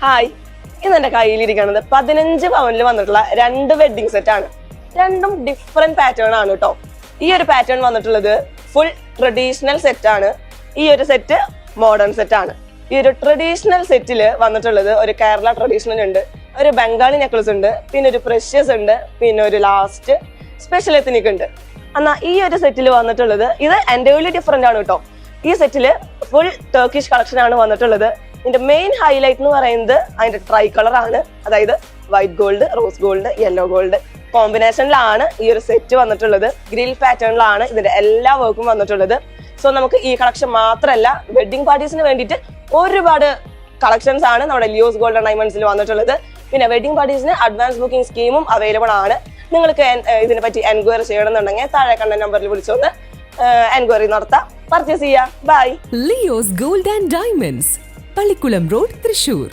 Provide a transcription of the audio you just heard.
Hi, ഇന്ന് എന്റെ കയ്യിലിരിക്കുന്നത് 15 പവനിൽ വന്നിട്ടുള്ള 2 വെഡിങ് സെറ്റ് ആണ്. രണ്ടും ഡിഫറെന്റ് പാറ്റേൺ ആണ് കേട്ടോ. ഈ ഒരു പാറ്റേൺ വന്നിട്ടുള്ളത് ഫുൾ ട്രഡീഷണൽ സെറ്റ് ആണ്. ഈ ഒരു സെറ്റ് മോഡേൺ സെറ്റ് ആണ്. ഈ ഒരു ട്രഡീഷണൽ സെറ്റിൽ വന്നിട്ടുള്ളത് ഒരു കേരള ട്രഡീഷണൽ ഉണ്ട്, ഒരു ബംഗാളി നെക്ലസ് ഉണ്ട്, പിന്നെ ഒരു പ്രഷ്യസ് ഉണ്ട്, പിന്നെ ഒരു ലാസ്റ്റ് സ്പെഷ്യൽ എത്തനിക് ഉണ്ട്. എന്നാ ഈ ഒരു സെറ്റിൽ വന്നിട്ടുള്ളത് ഇത് എൻ്റയർലി ഡിഫറെന്റ് ആണ് കേട്ടോ. ഈ സെറ്റില് ഫുൾ ടർക്കിഷ് കളക്ഷൻ ആണ് വന്നിട്ടുള്ളത്. ഇതിന്റെ മെയിൻ ഹൈലൈറ്റ് എന്ന് പറയുന്നത് അതിന്റെ ട്രൈ കളർ ആണ്. അതായത് white gold, rose gold, yellow gold കോമ്പിനേഷനിലാണ് ഈ ഒരു സെറ്റ് വന്നിട്ടുള്ളത്. ഗ്രിൽ പാറ്റേണിലാണ് ഇതിന്റെ എല്ലാ വർക്കും വന്നിട്ടുള്ളത്. സോ നമുക്ക് ഈ കളക്ഷൻ മാത്രമല്ല, വെഡിങ് പാർട്ടീസിന് വേണ്ടിയിട്ട് ഒരുപാട് കളക്ഷൻസ് ആണ് നമ്മുടെ ലിയോസ് ഗോൾഡ് ആൻഡ് ഡയമണ്ട്സിൽ വന്നിട്ടുള്ളത്. പിന്നെ വെഡിങ് പാർട്ടീസിന് അഡ്വാൻസ് ബുക്കിംഗ് സ്കീമും അവൈലബിൾ ആണ്. നിങ്ങൾക്ക് ഇതിനെ പറ്റി എൻക്വയറി ചെയ്യണമെന്നുണ്ടെങ്കിൽ താഴെ കണ്ട നമ്പറിൽ വിളിച്ചൊന്ന് എൻക്വയറി നടത്താം, പർച്ചേസ് ചെയ്യാം. Bye. Leo's gold and diamonds, Pallikulam road, Thrissur.